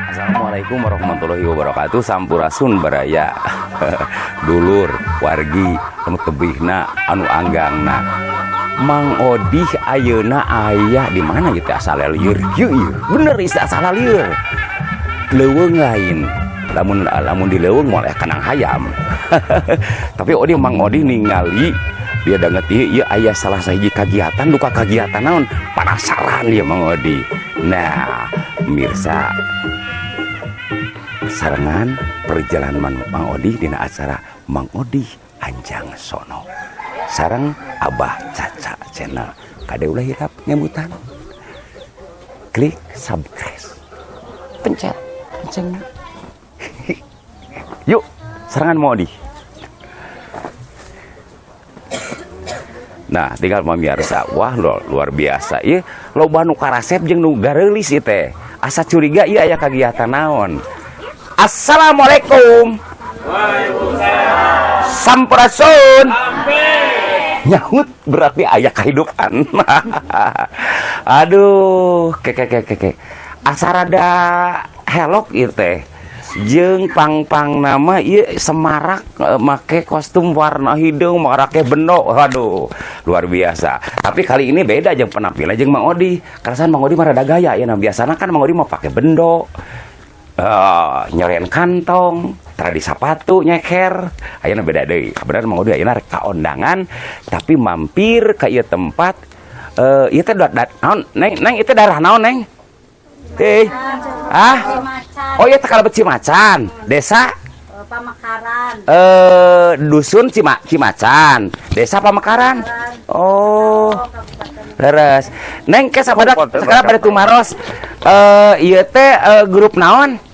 Assalamualaikum warahmatullahi wabarakatuh. Sampurasun baraya dulur wargi anu tebihna anu anggangna Mang Odih ayeuna aya di mana gitu asal lieur kieu bener isa asal lieur leuweung lain lamun di leuweung moal kanang hayam tapi Odih Mang Odih ningali dia danget ieu aya salah sahiji kagiatan duka kagiatan naon penasaran dia Mang Odih. Nah mirsa sarengan perjalanan Mang Odih dina acara Mang Odih Anjang Sono sareng Abah Caca channel kade ulah hirap nyambutan klik subscribe pencet loncengna yuk sarengan Mang Odih. Nah tinggal mamiarsa wah luar biasa ieu loba nu karasep jeung nu gareulis ieu teh asa curiga ieu aya kagiatan naon. Assalamualaikum. Waalaikumsalam. Sampurasun. Nyahut berarti aya kehidupan. Aduh, keke. Asa rada helok ieu teh. Jeung pang nama ieu semarak make kostum warna hidung make bendo. Waduh, luar biasa. Tapi kali ini beda jeung penampilan jeung Mang Odih. Karasan Mang Odih mah rada gaya ya. Nah biasana kan Mang Odih mah pake bendo. Nyorean kantong, tadi sapatu nyeker, ayeuna beda deui. Bener Mang Odih ayeuna rek kaondangan, tapi mampir ka ieu tempat. Ieu teh naon? Neng itu daerah naon, Neng? Oh ieu teh kalebet Cimacan, desa Pamekaran. Dusun Cimacan, desa Pamekaran. Oh. Leres. Neng ke sabadak sekarang pada tumaros. Ieu teh grup naon?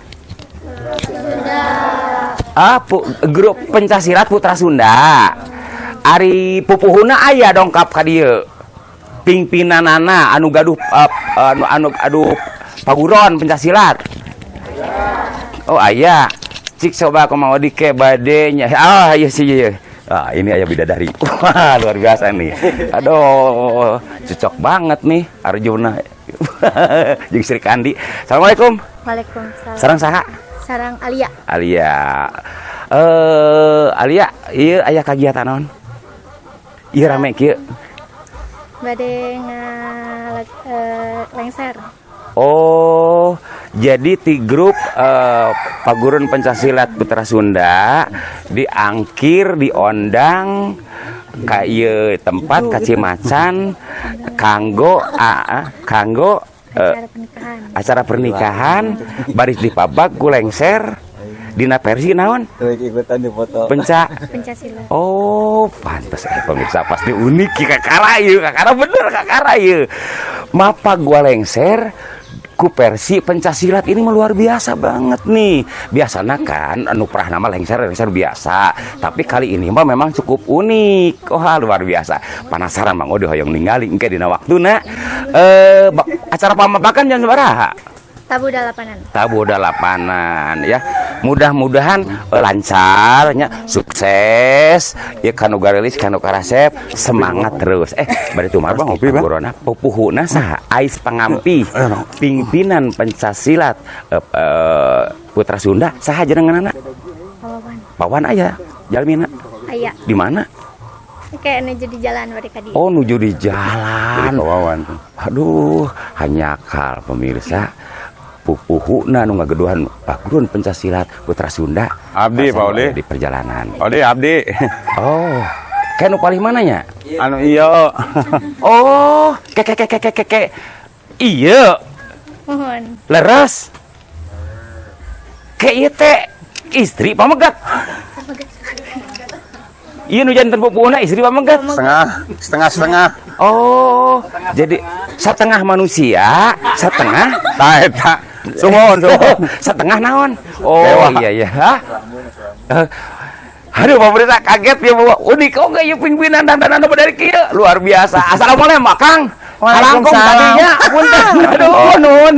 Grup pencasilat Putra Sunda. Ari pupuhuna aya dongkap ka dieu. Pimpinanana anu gaduh anu paguron pencasilat. Oh aya. Cik coba ku Mang Odih ke bade nya. Ah ieu sih ieu. Ini aya bidadari. Wah, luar biasa nih. Aduh, cocok banget nih Arjuna. Jeung Sri Kandi. Assalamualaikum. Waalaikumsalam. Sareng saha? Sareng Alia. Alia, ieu aya kagiatan naon? Ieu rame kieu. Bade lengser. Oh, jadi ti grup Paguron Pencasilat Putra Sunda diangkir diondang ka ieu tempat ka Cimacan kanggo acara pernikahan baris dipabak ku lengser dina versi naon? Ikutan di foto. Pencasilat. Oh, pantas pemirsa pasti unik kakara ieu, kakara bener kakara ieu. Mapa gua lengser ku versi pencasilat ini mah luar biasa banget nih. Biasana kan anu pernah nama lengser biasa, tapi kali ini mah memang cukup unik. Wah, luar biasa. Penasaran Mang Odih hoyong ningali engke dina waktuna. Acara pamapakan jam sabaraha? Tabu dalapanan ya. Mudah-mudahan lancarnya sukses ya kanu garelis kanu karasep semangat terus. Bari tumar Bang ngopi Bang. Corona pupuhuna saha? Ais Pangampi. Pimpinan pencasilat Putra Sunda saha jenenganna? Pawan aya. Jalmina. Aya. Di mana? Kayak nuju di jalan bari ka dieu. Oh, nuju di jalan. Wawan. Aduh, hanya kal pemirsa. Pupuhuna nu ngageduhan Paguron Pencasilat Putra Sunda. Abdi Pak Odih di perjalanan. Odih abdi. Oh, kayak nu paling mana nya? Anu iyo. Oh, ke. Iya. Mohon. Leres. Kayak ieu teh istri pamegat. Iya nu janten pupuhuna istri pamegat. Setengah. Oh, jadi setengah manusia, setengah Tah eta. Suhun. setengah naon? Oh iya. Aduh, pemerintah kaget ya bahwa unik kok gak pimpinan dan dari kieu luar biasa. Assalamualaikum Kang. Kalangkung tadinya, punten. Aduh, nun.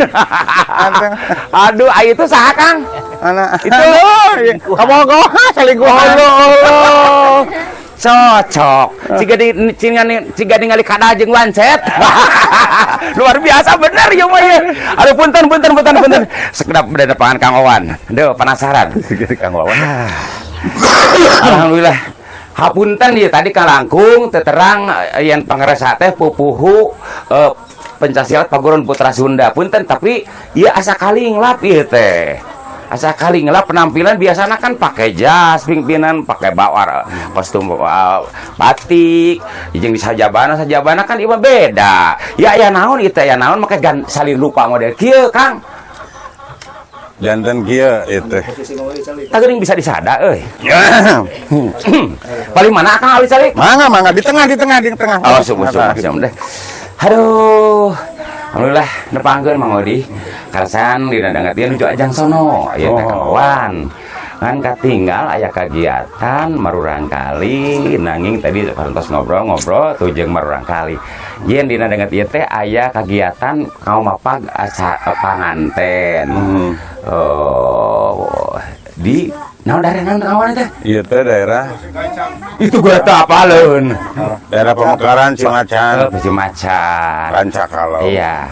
Aduh, ayo itu saha Kang? Anak Itu kamu kok selingkuhan. Allah. Cocok. Ciga ningali kada jeung wancet. Luar biasa bener ya mah ya. Aduh punten. Sekedap berdepan Kang Wawan. Aduh penasaran. Kang Wawan. Alhamdulillah. Hapunten ya tadi kalangkung teterang yen pangaresa teh pupuhu Pencaksilat Paguron Putra Sunda. Punten tapi ya asa kalinglap ieu teh. Asa kalinglap penampilan biasanya kan pakai jas pimpinan, pakai bawar kostum batik, jeung sajabana kan ieu beda. Ya naon ieu teh ya naon make salin lupa model kieu Kang. Jantan kieu itu. Tageuning bisa disada euy. Paling mana Kang Ali Salik? Mangga di tengah. Oh, sungguh deh. Aduh. Alhamdulillah nepangkeun Mang Odi. Karasan dina dangatieun nuju ajang sono. Ieu teh Kang Wawan. Kan katinggal aya kagiatan marurang kali nanging tadi parantos ngobrol tujeng marurang kali. Yen dina dangat ieu teh aya kagiatan kaum mapag panganten. Di daerah kawan teh? Iya teh daerah. Itu gua teh apaleun. Daerah Pemekaran Cimacan. Cimacan. Rancakalau. Iya.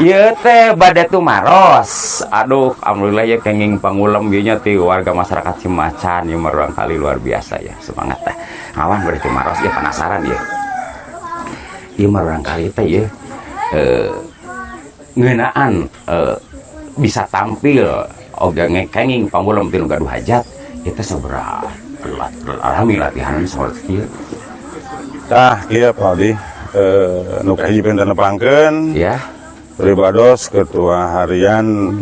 Ieu teh bade tumaros. Aduh, alhamdulillah ya kenging pangulem ieu nya ti warga masyarakat Cimacan ieu marurang kali luar biasa ya. Semangat teh. Awan bade tumaros ya penasaran ieu. Ieu marurang kali teh ieu ngeunaan bisa tampil oge ngekenging pangulem ti nu gaduh hajat eta sabaraha alhamdulillah latihan saeutik ieu tah ieu Paldi nu kahiji pinten nepangkeun ya Pribados Ketua Harian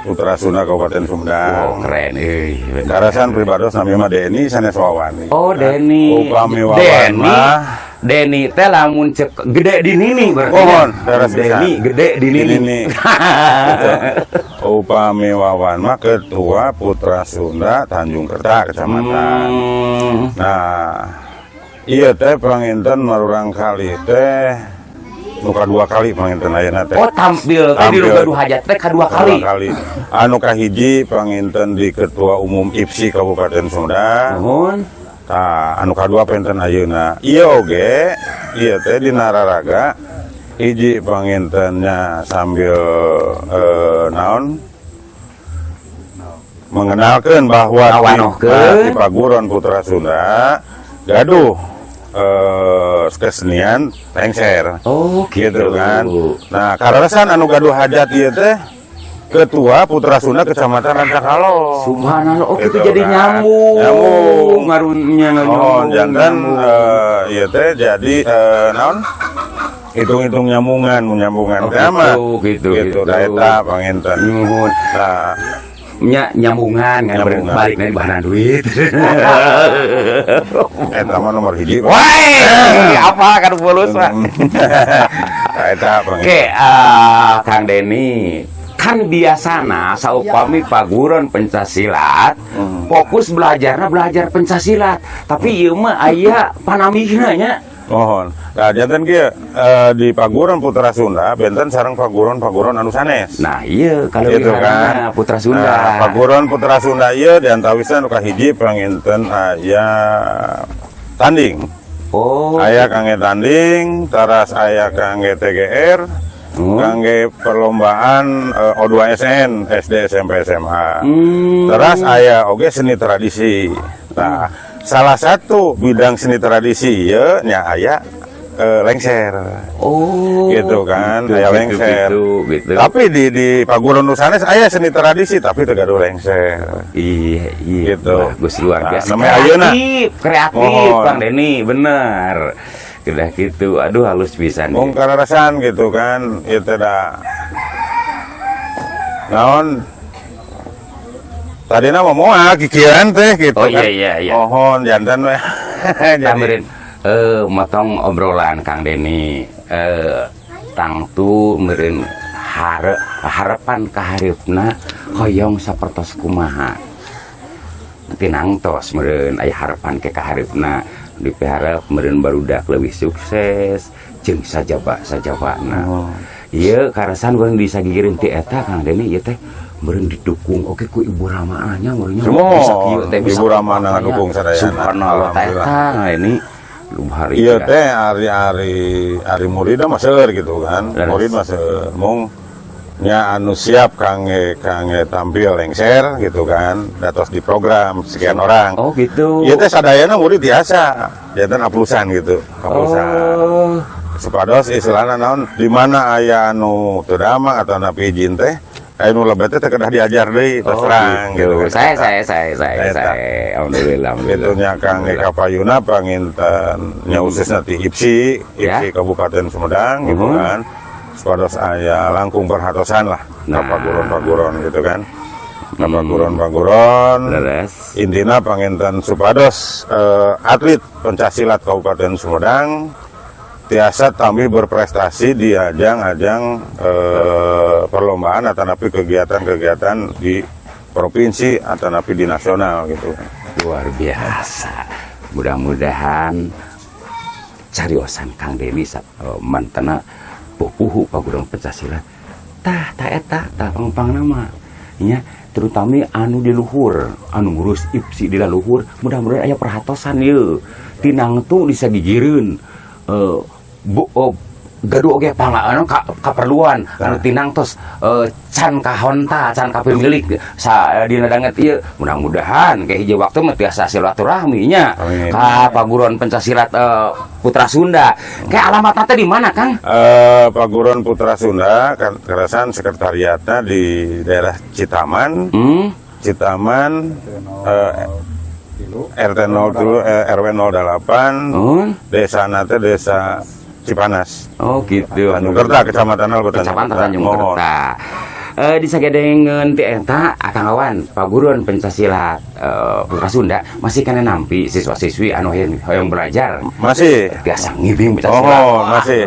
Putra Sunda Kabupaten Sumedang. Keren euy Karasan Pribados namanya mah Deni sanes Wawan. Deni Upami Wawan mah Deni teh lamun cek gede di nini berarti. Deni gede di nini. Upami Wawan mah Ketua Putra Sunda Tanjung Kerta Kecamatan. Nah, iya teh panginten marurang kali teh nuka 2 kali panginten ayeuna teh. Tampil teh di nu gaduh hajat teh kadua kali. Anu kahiji panginten di Ketua Umum IPSI Kabupaten Sunda. Nuhun. Anu kadua penten ayeuna ieu oge ieu teh dina Raraga hiji pangintennya sambil naon mengenalkan bahwa di Paguron Putra Sunda gaduh kesenian lengser. Gitu kan. Nah, karasan anu gaduh hajat ieu teh Ketua Putra Sunda Kecamatan Rancakalau. Subhanallah, gitu jadi nyambung. Ngarunnya jantan ieu teh jadi naon? Hitung-hitung nyambungan gitu. Eta panginten. Nuhun. Nah, nyambungan balik dari bahan duit. Eta mah nomor hiji. Woi, apa kan bulus Pak? Eta panginten. Oke, Kang Deni. Kan biasana saupami Paguron Pencaksilat fokus belajar Pencaksilat, tapi ieu mah aya panamihna nya. Mohon. Nah, janten kieu di Paguron Putra Sunda benten sareng Paguron anu sanes. Nah, iya kalau gitu kan Putra Sunda. Nah, Paguron Putra Sunda ieu diantawisna nu kahiji panginten aya tanding. Aya kangge tanding, taras aya kangge TGR. Kangge perlombaan O2SN SD SMP SMA. Terus aya oge seni tradisi. Nah, salah satu bidang seni tradisi ya nya aya lengser. Gitu kan, aya lengser. Gitu. Tapi di Paguron Nusanes aya seni tradisi tapi teu gaduh lengser. Iya. Gitu. Bagus luar biasa. Namanya ayeuna kreatif Kang Deni, bener. Udah gitu, aduh halus pisan. Kararasan gitu kan, itu dah. Naon? Tadina mah moal kikiran teh gitu kan. Iya. Mohon jantan we. Tamrin motong obrolan Kang Deni. Tangtu meureun harapan kaharepna hoyong sapertos kumaha. Tinang tos meureun aya harapan ke kaharepna diharap meureun barudak leuwih sukses jeung sajaba-sajabana. Ieu karasan urang disagigireun ti eta Kang Deni ieu teh meureun didukung oke ku Ibu Rama nya meureun bisa kieu teh Ibu Rama ngedukung sadayana. Subhanallah teh eta ini lumhari. Iya teh ari murid mah seueur gitu kan. Murid mah seueur mung nya anu siap kangge tampil lengser gitu kan. Datos di program sekian orang. Oh gitu. Ieu teh sadayana murid biasa. Janten aplusan gitu, aplusan. Supados istilahna naon di mana aya anu teu damang atau napi izin teh anu lebet teh kedah diajar deui terus terang gitu. Saya. Alhamdulillah. Itu nya Kang Eka Payuna panginten nya khususna ti IPSI Kabupaten Sumedang gitu kan. Supados aya langkung perhatosan lah ka paguron-paguron gitu kan. Ka paguron-paguron. Intina panginten supados atlet pencaksilat Kabupaten Sumedang tiasa tampil berprestasi di ajang-ajang perlombaan atau napi kegiatan-kegiatan di provinsi atau napi di nasional gitu. Luar biasa. Mudah-mudahan cariosan Kang Deni mantena pupuhu paguron pencaksilat tah eta pang nama nya terutama anu di luhur anu ngurus IPSI di luhur mudah-mudahan aya perhatosan ieu tinang tu disagigireun gaduh oge panganan kaperluan anu tinang tos can kahonta can kapemilik dina danget ieu mudah-mudahan ke hiji waktu mah tiasa silaturahmi nya ka paguron pencaksilat Putra Sunda. Kayak alamatna teh di mana, Kang? Paguron Putra Sunda kerasan sekretariatnya di daerah Citaman. Citaman RT 0 RW 08 desa nate desa Cipanas. Oh gitu. Tanjung Kerta kecamatan Tanjung Kerta. Disagedengeun ti eta Akang Awan paguron pencaksilat Putra Sunda masih kana nampi siswa-siswi anu hoyong belajar. Masih. Biasa ngibing pencaksilat. Oh, masih.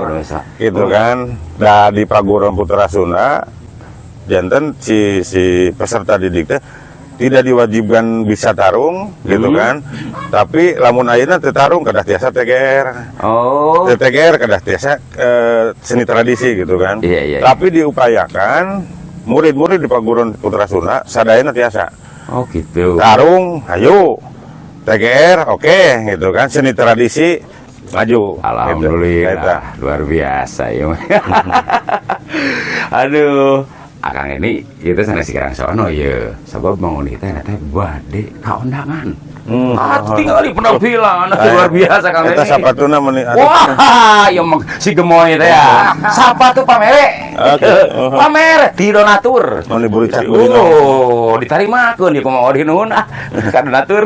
Gitu kan. Da di paguron Putra Sunda janten si peserta didik teh tidak diwajibkan bisa tarung gitu kan, tapi lamun ayeuna teu tarung kedah tiasa TGR. Oh. TGR kedah tiasa seni tradisi gitu kan. Iya. Tapi diupayakan murid-murid di paguron Putra Sunda sadayana tiasa. Oh gitu. Tarung, ayo. TGR oke gitu kan, seni tradisi maju. Alhamdulillah. Gitu. Luar biasa ya. Aduh. Akang ini itu sana sekarang sono ya sebab bangun itu nanti bade kaundangan tinggal di penampilan luar biasa Kang ini sapatuna meni wah ya si gemoy teh ya sapatu pamere pamere ti donatur ditarimakeun di kumaha di nuhun ka donatur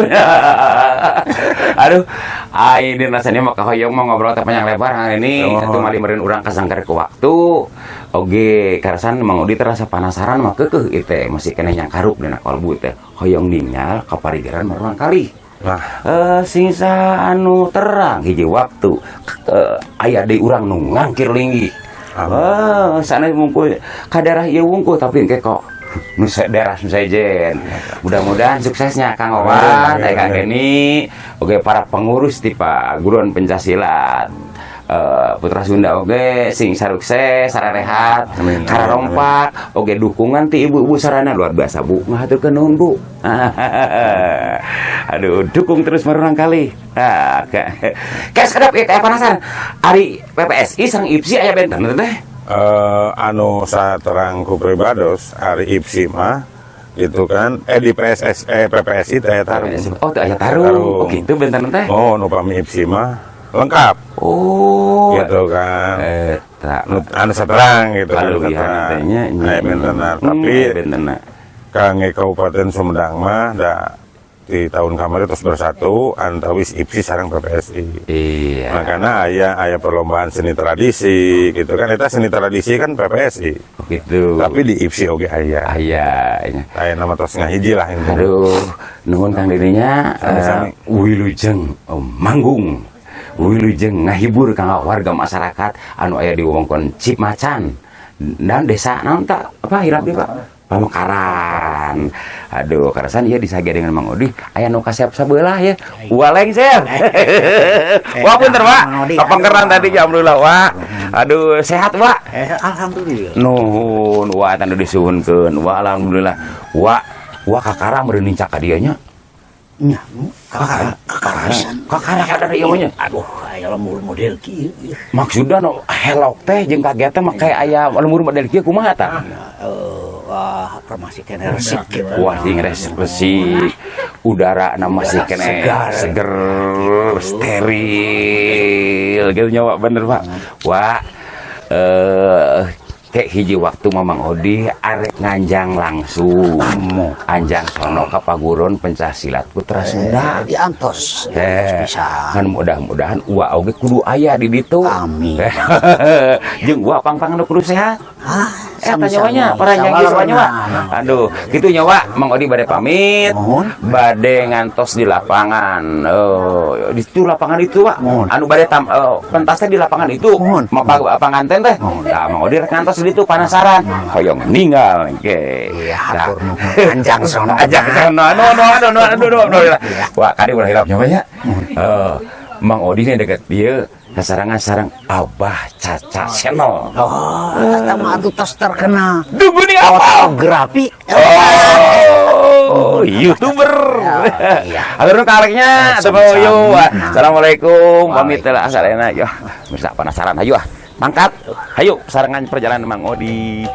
aduh ini rasanya mah kahoyong mah ngobrol teh panjang lebar hari ini atuh mali meureun urang kasangkar ke waktu. Oge karasan Mang Odi terasa penasaran mah keukeuh ieu teh masih kena nyangkarup dina kalbu teh hoyong ninggal kaparigeran marang kali. Sing anu terang hiji waktu aya deui urang nu ngangkir linggih. Sana mungkul ka daerah ieu wungkul tapi engke kok nu daerah nu sajen. Mudah-mudahan suksesnya Kang Owan, Kang Deni, oge para pengurus ti paguron pencaksilat Putra Sunda oge sing sarukses sarerehat kararompak oge dukungan ti ibu-ibu sarana luar biasa Bu ngahaturkeun nuhun Bu. Aduh dukung terus marurang kali. Kayak sedap ieu teh penasaran ari PPSI sang IPSI aya benten teh. Anu saterang ku pribados ari IPSI mah gitu kan di PPSI teh tarung. Oh teh aya tarung. Oh kitu benten teh. Oh nu pami IPSI mah lengkap. Oh gitu kan anu saterang gitu kan tapi Kang Kabupaten Sumedang mah da di tahun kemarin terus bersatu antawis IPSI sareng PPSI. Iya. Makanya aya perlombaan seni tradisi gitu kan eta seni tradisi kan PPSI. Gitu. Tapi di IPSI oge aya. Aya nama tos ngahiji lah ini. Aduh, nuhun Kang Deninya wilujeng manggung. Wilujeng ngahibur kanggo warga masyarakat anu aya di wewengkon Cimacan dan desa naon tak apa hirap di Pak Pamekaran. Aduh, karasan ieu disage dengan Mang Odi aya nu kasep sabelah ya. Wa lengser. Wah punten, Wak. Kapangkeran tadi alhamdulillah, Wak. Aduh, sehat, Wak. Alhamdulillah. Nuhun, Wak tanu disuhunkeun. Wak alhamdulillah. Wak kakara meureun nincak ka dieu nya. Nya, kakarasan. Kakara kada ieu nya. Aduh, aya lemur model kieu. Maksudna no helok teh jeung kaget teh make aya lemur model kieu kumaha tah? Wah, masih kena resik gitu. Wah, jeung resik. Udara na masih kene seger, steril gitu nyawa bener, Pak. Wah, kayak hiji waktu Mamang Odi arek nganjang langsung anjang sono ka paguron pencaksilat Putra Sunda Diantos. Bisa. kan mudah-mudahan Uwa oge kudu aya di ditu. Amin. Jeung Uwa pang-pang kudu sehat. Eta Sama-sama. nyawanya para nyanggi Sama-sama. nyawa. Aduh, kitu nyawa Mang Odi bade pamit. Bade ngantos di lapangan. Di situ lapangan itu, Pak. Anu bade pentasnya di lapangan itu. Mapa panganten teh. Nah, Mang Odi rek ngantos di situ panasaran. Hoyong ninggal engke. Iya, hatur nuhun. Anjang sono. Ajak ke sono. No. Wah, kari ulah hilap nyawanya. Mang Odi nih deket dia. Sasarangan sarang Abah Caca Channel. Oh, eta mah atuh tos terkenal. Dugu nih apa? Fotografi. Oh, YouTuber. Iya. Atur kaleknya, Sama-sama. yo. Assalamualaikum. Pamit lah asalena yo. Mirsa penasaran ayo ah. Mangkat. Hayu sarangan perjalanan Mang Odi.